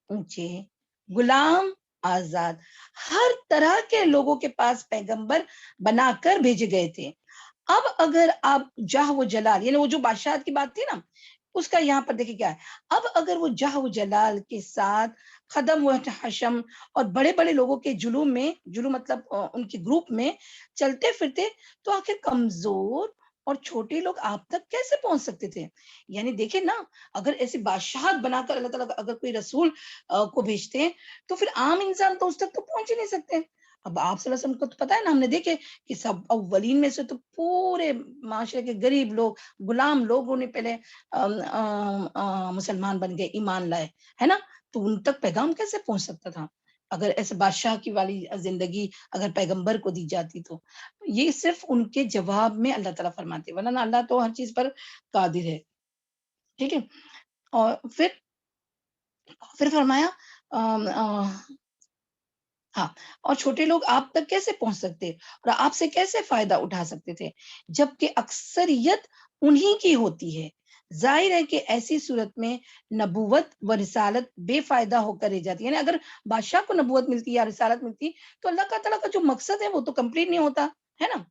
اونچے, غلام آزاد, ہر طرح کے لوگوں کے پاس پیغمبر بنا کر بھیجے گئے تھے. اب اگر آپ جاہ و جلال, یعنی وہ جو بادشاہت کی بات تھی نا, اس کا یہاں پر دیکھیں کیا ہے. اب اگر وہ جاہ و جلال کے ساتھ خدم و حشم اور بڑے بڑے لوگوں کے جلوم مطلب ان کے گروپ میں چلتے پھرتے, تو آخر کمزور اور چھوٹے لوگ آپ تک کیسے پہنچ سکتے تھے. یعنی دیکھیں نا, اگر ایسی بادشاہت بنا کر اللہ تعالیٰ اگر کوئی رسول کو بھیجتے ہیں تو پھر عام انسان تو اس تک تو پہنچ ہی نہیں سکتے. اب آپ صلی اللہ علیہ وسلم کو تو پتا ہے نا, ہم نے دیکھے کہ سب اولین میں سے تو پورے معاشرے کے غریب لوگ, غلام لوگوں نے پہلے مسلمان بن گئے, ایمان لائے, ہے نا. تو ان تک پیغام کیسے پہنچ سکتا تھا اگر ایسے بادشاہ کی والی زندگی اگر پیغمبر کو دی جاتی. تو یہ صرف ان کے جواب میں اللہ تعالیٰ فرماتے, ورنہ اللہ تو ہر چیز پر قادر ہے. ٹھیک ہے, اور پھر فرمایا ہاں, اور چھوٹے لوگ آپ تک کیسے پہنچ سکتے اور آپ سے کیسے فائدہ اٹھا سکتے تھے جبکہ اکثریت انہی کی ہوتی ہے. ظاہر ہے کہ ایسی صورت میں نبوت و رسالت بے فائدہ ہو کر رہ جاتی ہے. یعنی اگر بادشاہ کو نبوت ملتی یا رسالت ملتی تو اللہ تعالیٰ کا جو مقصد ہے وہ تو کمپلیٹ نہیں ہوتا, ہے نا.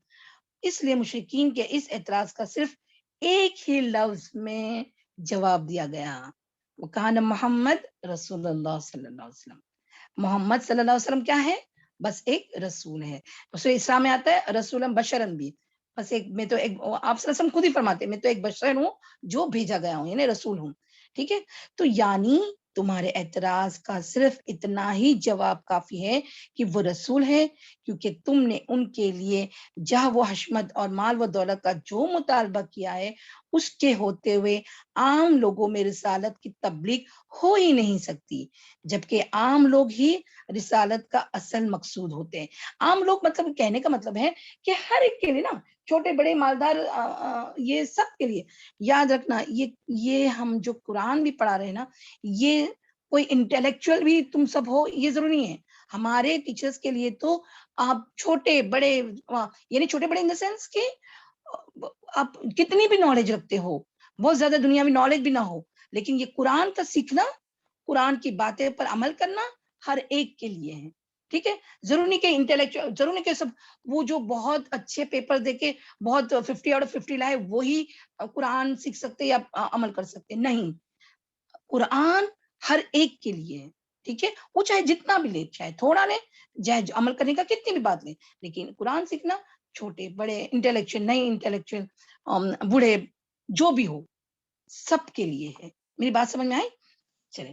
اس لیے مشرکین کے اس اعتراض کا صرف ایک ہی لفظ میں جواب دیا گیا, وہ کان محمد رسول اللہ صلی اللہ علیہ وسلم. محمد صلی اللہ علیہ وسلم کیا ہے, بس ایک رسول ہے. اس میں اسلام میں آتا ہے رسول بشرن بھی, بس ایک میں تو ایک, آپ صلی اللہ علیہ وسلم خود ہی فرماتے میں تو ایک بشر ہوں جو بھیجا گیا ہوں, یعنی رسول ہوں. ٹھیک ہے, تو یعنی تمہارے اعتراض کا صرف اتنا ہی جواب کافی ہے کہ وہ رسول ہے, کیونکہ تم نے ان کے لیے جاہ و حشمت اور مال و دولت کا جو مطالبہ کیا ہے اس کے ہوتے ہوئے عام لوگوں میں رسالت کی تبلیغ ہو ہی نہیں سکتی, جبکہ عام لوگ ہی رسالت کا اصل مقصود ہوتے ہیں. عام لوگ مطلب کہنے کا مطلب ہے کہ ہر ایک کے لیے نا, چھوٹے بڑے مالدار, یہ سب کے لیے. یاد رکھنا یہ ہم جو قرآن بھی پڑھا رہے ہیں نا, یہ کوئی انٹلیکچوئل بھی تم سب ہو یہ ضروری نہیں ہے. ہمارے ٹیچرز کے لیے تو آپ چھوٹے بڑے, یعنی چھوٹے بڑے ان دا سینس کہ آپ کتنی بھی نالج رکھتے ہو, بہت زیادہ دنیا میں نالج بھی نہ ہو, لیکن یہ قرآن کا سیکھنا, قرآن کی باتیں پر عمل کرنا ہر ایک کے لیے ہے. ٹھیک ہے, ضرور نہیں کہ انٹلیکچوئل, ضرور نہیں کہ سب وہ جو بہت اچھے پیپر دے کے بہت 50/50 لائے وہی قرآن سیکھ سکتے یا عمل کر سکتے. نہیں, قرآن ہر ایک کے لیے ہے. ٹھیک ہے, وہ چاہے جتنا بھی لے, چاہے تھوڑا لے, چاہے عمل کرنے کا کتنی بھی بات لے, لیکن قرآن سیکھنا چھوٹے بڑے, انٹلیکچوئل نہیں انٹلیکچوئل, بوڑھے, جو بھی ہو سب کے لیے ہے. میری بات سمجھ میں آئی؟ چلے,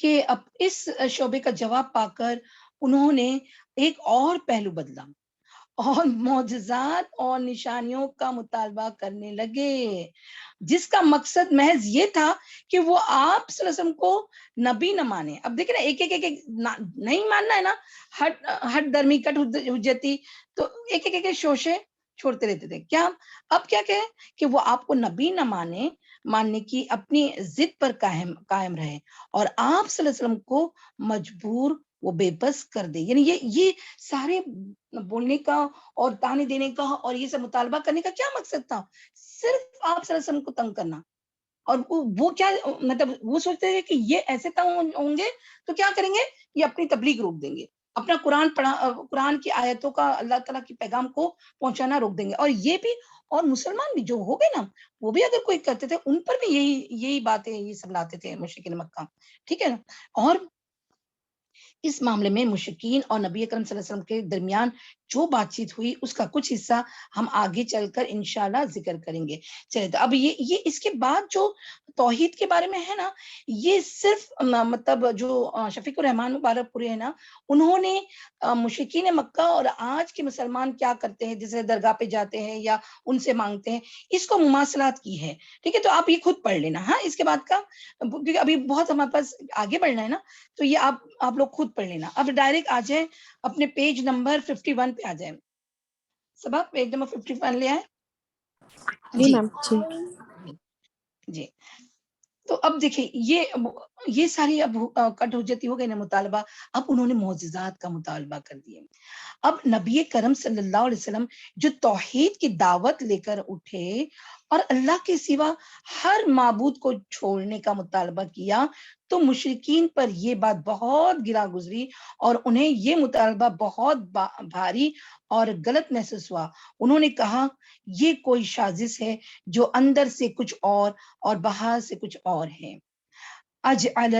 کہ اب اس شعبے کا جواب پا کر انہوں نے ایک اور پہلو بدلا اور معجزات اور نشانیوں کا مطالبہ کرنے لگے، جس کا مقصد محض یہ تھا کہ وہ آپ صلی اللہ علیہ وسلم کو نبی نہ مانے. اب دیکھیں نا، ایک نہیں ماننا ہے نا، ہٹ درمی کٹ حجتی، تو ایک شوشے چھوڑتے رہتے تھے. کیا اب کیا کہے کہ وہ آپ کو نبی نہ ماننے کی اپنی ضد پر قائم رہے اور آپ صلی اللہ علیہ وسلم کو مجبور وہ بے بس کر دے. یعنی یہ سارے بولنے کا اور تانے دینے کا اور یہ سب مطالبہ کرنے کا کیا مقصد تھا؟ صرف آپ صلی اللہ علیہ وسلم کو تنگ کرنا. اور وہ کیا مطلب وہ سوچتے تھے کہ یہ ایسے تنگ ہوں گے تو کیا کریں گے، یہ اپنی تبلیغ روک دیں گے، اپنا قرآن کی آیتوں کا، اللہ تعالیٰ کی پیغام کو پہنچانا روک دیں گے. اور یہ بھی، اور مسلمان بھی جو ہو گئے نا، وہ بھی اگر کوئی کرتے تھے ان پر بھی یہی باتیں یہ سب لاتے تھے مشرکین مکہ. ٹھیک ہے نا. اور اس معاملے میں مشرکین اور نبی اکرم صلی اللہ علیہ وسلم کے درمیان جو بات چیت ہوئی اس کا کچھ حصہ ہم آگے چل کر انشاءاللہ ذکر کریں گے. چلے تو اب یہ اس کے بعد جو توحید کے بارے میں ہے نا، یہ صرف مطلب جو شفیق الرحمان مبارک پورے ہے نا، انہوں نے مشرکین مکہ اور آج کے مسلمان کیا کرتے ہیں، جیسے درگاہ پہ جاتے ہیں یا ان سے مانگتے ہیں، اس کو مماثلات کی ہے. ٹھیک ہے، تو آپ یہ خود پڑھ لینا ہاں اس کے بعد کا، کیونکہ ابھی بہت ہمارے پاس آگے بڑھنا ہے نا، تو یہ آپ لوگ خود پڑھ لینا. اب ڈائریکٹ آ جائیں اپنے پیج نمبر 51 پہ آ جائیں. سبا پیج نمبر 51 لے آئے. جی جی میم. جی جی. تو اب دیکھیں یہ ساری اب کٹ حجتی ہو گئی نا مطالبہ. اب انہوں نے معجزات کا مطالبہ کر دیے. اب نبی کرم صلی اللہ علیہ وسلم جو توحید کی دعوت لے کر اٹھے اور اللہ کے سوا ہر معبود کو چھوڑنے کا مطالبہ کیا، تو مشرکین پر یہ بات بہت گرا گزری اور انہیں یہ مطالبہ بہت بھاری اور غلط محسوس ہوا. انہوں نے کہا یہ کوئی سازش ہے جو اندر سے کچھ اور باہر سے کچھ اور ہے. اجعل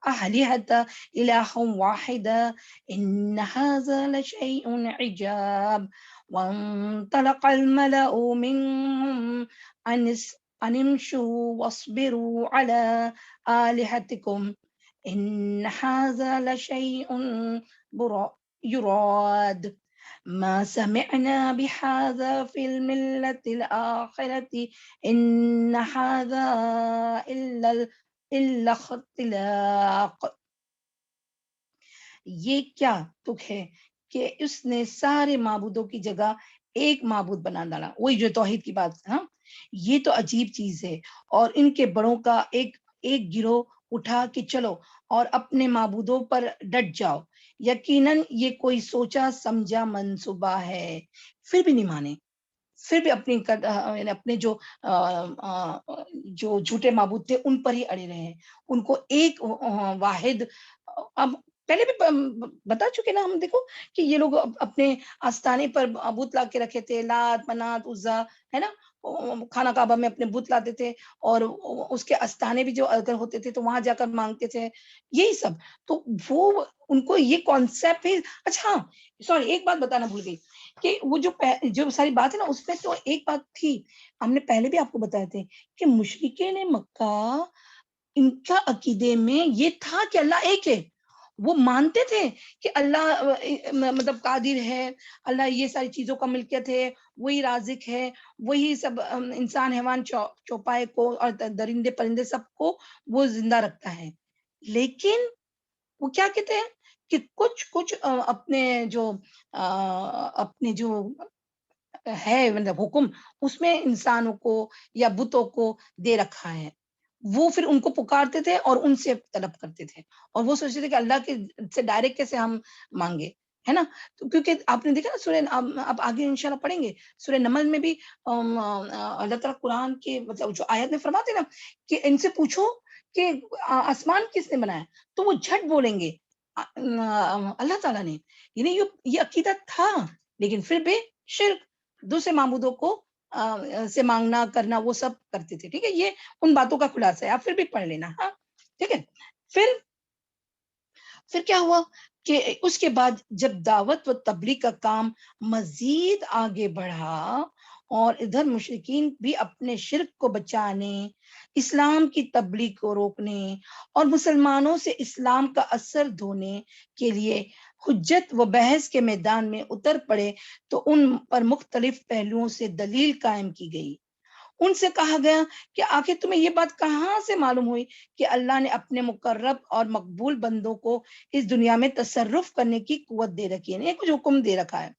الآلہۃ الہ واحدا ان ھذا لشیء عجاب وانطلق الملأ منهم ان امشوا واصبروا على آلهتكم ان ھذا لشیء يراد ما سمعنا بهذا في الملة الآخرة إن هذا إلا اختلاق. یہ کیا تک ہے کہ اس نے سارے معبودوں کی جگہ ایک معبود بنا ڈالا. وہی جو توحید کی بات ہے. یہ تو عجیب چیز ہے. اور ان کے بڑوں کا ایک گروہ اٹھا کہ چلو اور اپنے معبودوں پر ڈٹ جاؤ، یقیناً یہ کوئی سوچا سمجھا منصوبہ ہے. پھر بھی نہیں مانے، پھر بھی اپنے جو جھوٹے معبود تھے ان پر ہی اڑے رہے. ان کو ایک واحد، اب پہلے بھی بتا چکے نا ہم، دیکھو کہ یہ لوگ اپنے آستانے پر بت لا کے رکھے تھے، لات منات عزا ہے نا، خانہ کعبہ میں اپنے بت لاتے تھے اور اس کے آستانے بھی جو اگر ہوتے تھے تو وہاں جا کر مانگتے تھے یہی سب. تو وہ ان کو یہ کانسیپٹ ہے. اچھا ہاں سوری، ایک بات بتانا بھول گئی کہ وہ جو ساری بات ہے نا، اس میں تو ایک بات تھی ہم نے پہلے بھی آپ کو بتایا تھے کہ مشرکین مکہ ان کا عقیدے میں یہ تھا کہ اللہ ایک ہے. وہ مانتے تھے کہ اللہ مطلب قادر ہے، اللہ یہ ساری چیزوں کا ملکیت ہے، وہی رازق ہے، وہی سب انسان حیوان چوپائے کو اور درندے پرندے سب کو وہ زندہ رکھتا ہے. لیکن وہ کیا کہتے ہیں کہ کچھ اپنے جو ہے مطلب حکم، اس میں انسانوں کو یا بتوں کو دے رکھا ہے. وہ پھر ان کو پکارتے تھے اور ان سے طلب کرتے تھے، اور وہ سوچتے تھے کہ اللہ کے سے ڈائریکٹ کیسے ہم مانگے، ہے نا. تو کیونکہ آپ نے دیکھا نا سورہ، اب آگے انشاءاللہ پڑھیں گے سورہ نمل میں بھی اللہ تعالیٰ قرآن کے مطلب جو آیت میں فرماتے نا کہ ان سے پوچھو کہ آسمان کس نے بنایا، تو وہ جھٹ بولیں گے اللہ تعالیٰ نے. یعنی یہ عقیدہ تھا، لیکن پھر بھی شرک، دوسرے معبودوں کو سے مانگنا کرنا وہ سب کرتے تھے. ٹھیک ہے، یہ ان باتوں کا خلاصہ ہے، آپ پھر بھی پڑھ لینا. ہاں ٹھیک ہے. پھر کیا ہوا کہ اس کے بعد جب دعوت و تبلیغ کا کام مزید آگے بڑھا اور ادھر مشرکین بھی اپنے شرک کو بچانے، اسلام کی تبلیغ کو روکنے اور مسلمانوں سے اسلام کا اثر دھونے کے لیے حجت و بحث کے میدان میں اتر پڑے تو ان پر مختلف پہلوؤں سے دلیل قائم کی گئی۔ ان سے کہا گیا کہ آخر تمہیں یہ بات کہاں سے معلوم ہوئی کہ اللہ نے اپنے مقرب اور مقبول بندوں کو اس دنیا میں تصرف کرنے کی قوت دے رکھی ہے، کچھ حکم دے رکھا ہے،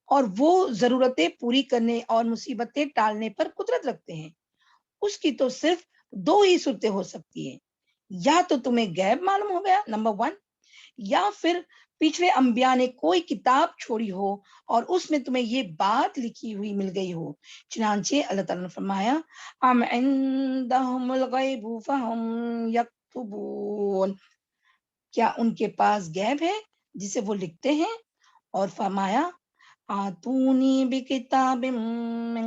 اور وہ ضرورتیں پوری کرنے اور مصیبتیں ٹالنے پر قدرت رکھتے ہیں۔ اس کی تو صرف دو ہی صورتیں ہو سکتی ہیں، یا تو تمہیں غیب معلوم ہو گیا نمبر 1، یا پھر پچھلے انبیاء نے کوئی کتاب چھوڑی ہو اور اس میں تمہیں یہ بات لکھی ہوئی مل گئی ہو۔ چنانچہ اللہ تعالیٰ نے فرمایا ام عندہم الغیب فہم یکتبون، کیا ان کے پاس غیب ہے جسے وہ لکھتے ہیں؟ اور فرمایا آتونی بکتاب من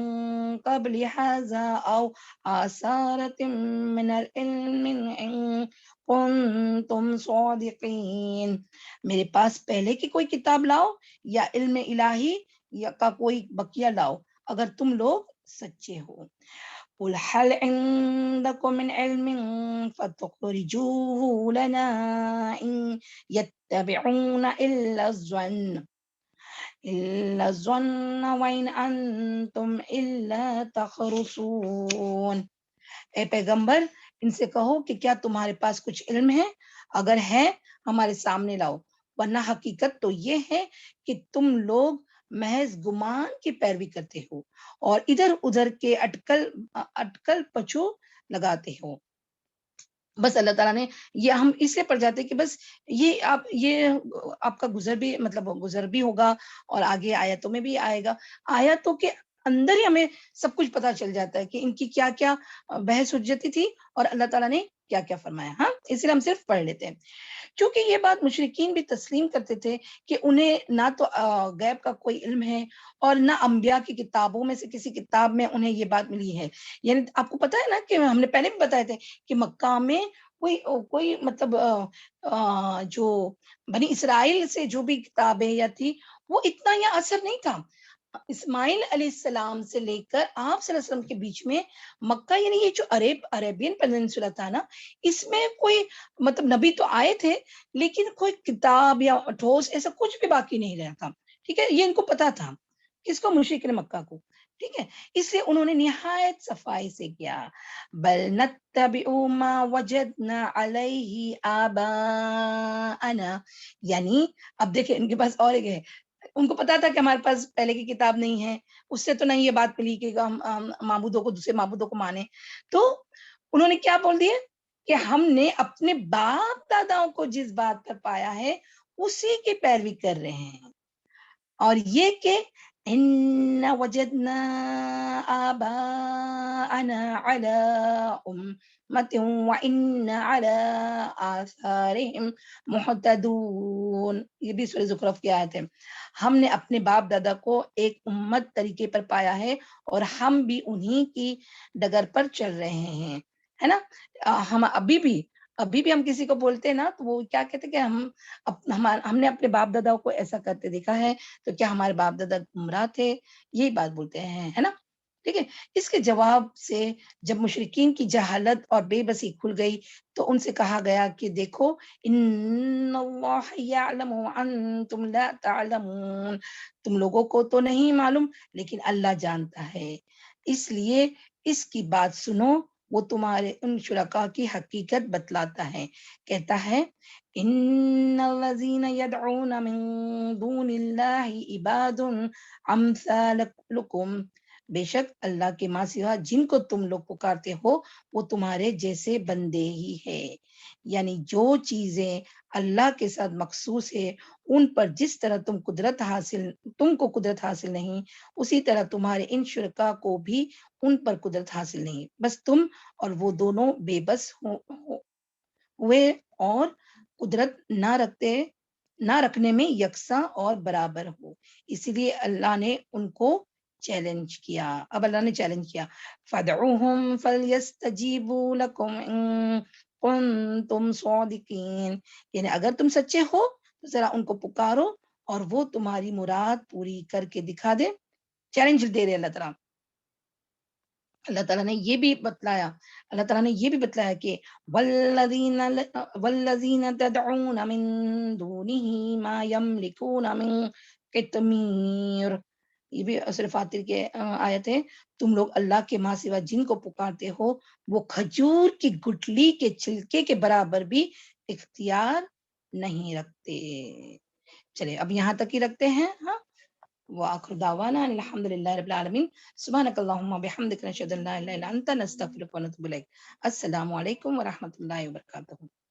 قبل ھذا او آثارۃ من العلم ان کنتم صادقین، میرے پاس پہلے کی کوئی کتاب لاؤ یا علم الہی یا کا کوئی بقیہ لاؤ اگر تم لوگ سچے ہو۔ قل هل عندكم من علم فتخرجوه لنا إن يتبعون إلا الظن وإن أنتم إلا تخرصون۔ اے پیغمبر ان سے کہو کہ کیا تمہارے پاس کچھ علم ہے؟ اگر ہے ہمارے سامنے لاؤ، ورنہ حقیقت تو یہ ہے کہ تم لوگ محض گمان کی پیروی کرتے ہو اور ادھر ادھر کے اٹکل پچو لگاتے ہو۔ بس اللہ تعالیٰ نے یہ ہم اس سے پڑھ جاتے کہ بس یہ آپ کا گزر بھی ہوگا اور آگے آیتوں میں بھی آئے گا، آیتوں کے اندر ہی ہمیں سب کچھ پتا چل جاتا ہے کہ ان کی کیا کیا بحث حجتی تھی اور اللہ تعالیٰ نے کیا کیا فرمایا۔ ہاں اس لیے ہم صرف پڑھ لیتے ہیں، چونکہ یہ بات مشرکین بھی تسلیم کرتے تھے کہ انہیں نہ تو غیب کا کوئی علم ہے اور نہ انبیاء کی کتابوں میں سے کسی کتاب میں انہیں یہ بات ملی ہے۔ یعنی آپ کو پتا ہے نا کہ ہم نے پہلے بھی بتایا تھے کہ مکہ میں کوئی مطلب جو بنی اسرائیل سے جو بھی کتابیں یا تھی وہ اتنا یا اثر نہیں تھا۔ اسماعیل علیہ السلام سے لے کر آپ صلی اللہ علیہ وسلم کے بیچ میں مکہ یعنی یہ جو عربین پیننسولا تھا نا، اس میں کوئی مطلب نبی تو آئے تھے لیکن کوئی کتاب یا ٹھوس ایسا کچھ بھی باقی نہیں رہا تھا، ٹھیک ہے، یہ ان کو پتا تھا، کس کو؟ مشرکین مکہ کو، ٹھیک ہے، اس لیے انہوں نے نہایت صفائی سے کیا بل نتبع ما وجدنا علیہ آباءنا، یعنی اب دیکھیں ان کے پاس اور ایک ہے، ان کو پتا تھا کہ ہمارے پاس پہلے کی کتاب نہیں ہے، اس سے تو نہیں یہ بات ملی کہ ہم معبودوں کو دوسرے معبودوں کو مانے، تو انہوں نے کیا بول دیا کہ ہم نے اپنے باپ داداؤں کو جس بات پر پایا ہے اسی کی پیروی کر رہے ہیں، اور یہ کہ ان وجدنا آباءنا علی امۃ وان علی آثارہم مہتدون، یہ بھی سورہ زخرف کی آیت ہے، ہم نے اپنے باپ دادا کو ایک امت طریقے پر پایا ہے اور ہم بھی انہی کی ڈگر پر چل رہے ہیں، ہے نا۔ ہم ابھی بھی ہم کسی کو بولتے ہیں نا تو وہ کیا کہتے ہیں کہ ہم نے اپنے باپ دادا کو ایسا کرتے دیکھا ہے تو کیا ہمارے باپ دادا گمراہ تھے، یہی بات بولتے ہیں، ہے نا، ٹھیک ہے۔ اس کے جواب سے جب مشرکین کی جہالت اور بے بسی کھل گئی تو ان سے کہا گیا کہ دیکھو ان اللہ یعلم وانتم لا تعلمون، تم لوگوں کو تو نہیں معلوم لیکن اللہ جانتا ہے، اس لیے اس کی بات سنو، وہ تمہارے ان شرکاء کی حقیقت بتلاتا ہے، کہتا ہے ان الذین یدعون من دون اللہ عباد امثالکم، بے شک اللہ کے ماں سوا جن کو تم لوگ پکارتے ہو وہ تمہارے جیسے بندے ہی ہے، یعنی جو چیزیں اللہ کے ساتھ مخصوص ہے ان پر جس طرح تم کو قدرت حاصل نہیں، اسی طرح تمہارے ان شرکاء کو بھی ان پر قدرت حاصل نہیں، بس تم اور وہ دونوں بے بس ہوئے اور قدرت نہ رکھنے میں یکساں اور برابر ہو، اسی لیے اللہ نے ان کو چیلنج کیا۔ اب اللہ نے چیلنج کیا فَادْعُوهُمْ فَلْيَسْتَجِيبُوا لَكُمْ إِن كُنتُمْ صَادِقِينَ، یعنی اگر تم سچے ہو تو ذرا ان کو پکارو اور وہ تمہاری مراد پوری کر کے دکھا دے، چیلنج دے رہے اللہ تعالیٰ، اللہ تعالیٰ نے یہ بھی بتلایا کہ والذین تدعون من دونہ ما یملکون من قطمیر، یہ بھی سورہ فاتر کے آیت ہے، تم لوگ اللہ کے ماں سوا جن کو پکارتے ہو وہ کھجور کی گٹلی کے چھلکے کے برابر بھی اختیار نہیں رکھتے۔ چلے اب یہاں تک ہی رکھتے ہیں، ہاں۔ وآخر دعوانا ان الحمد للہ رب العالمین، سبحانک اللہم بحمدک، نشہد ان لا الہ الا انت، نستغفرک ونتوب الیک۔ السلام علیکم ورحمۃ اللہ وبرکاتہ۔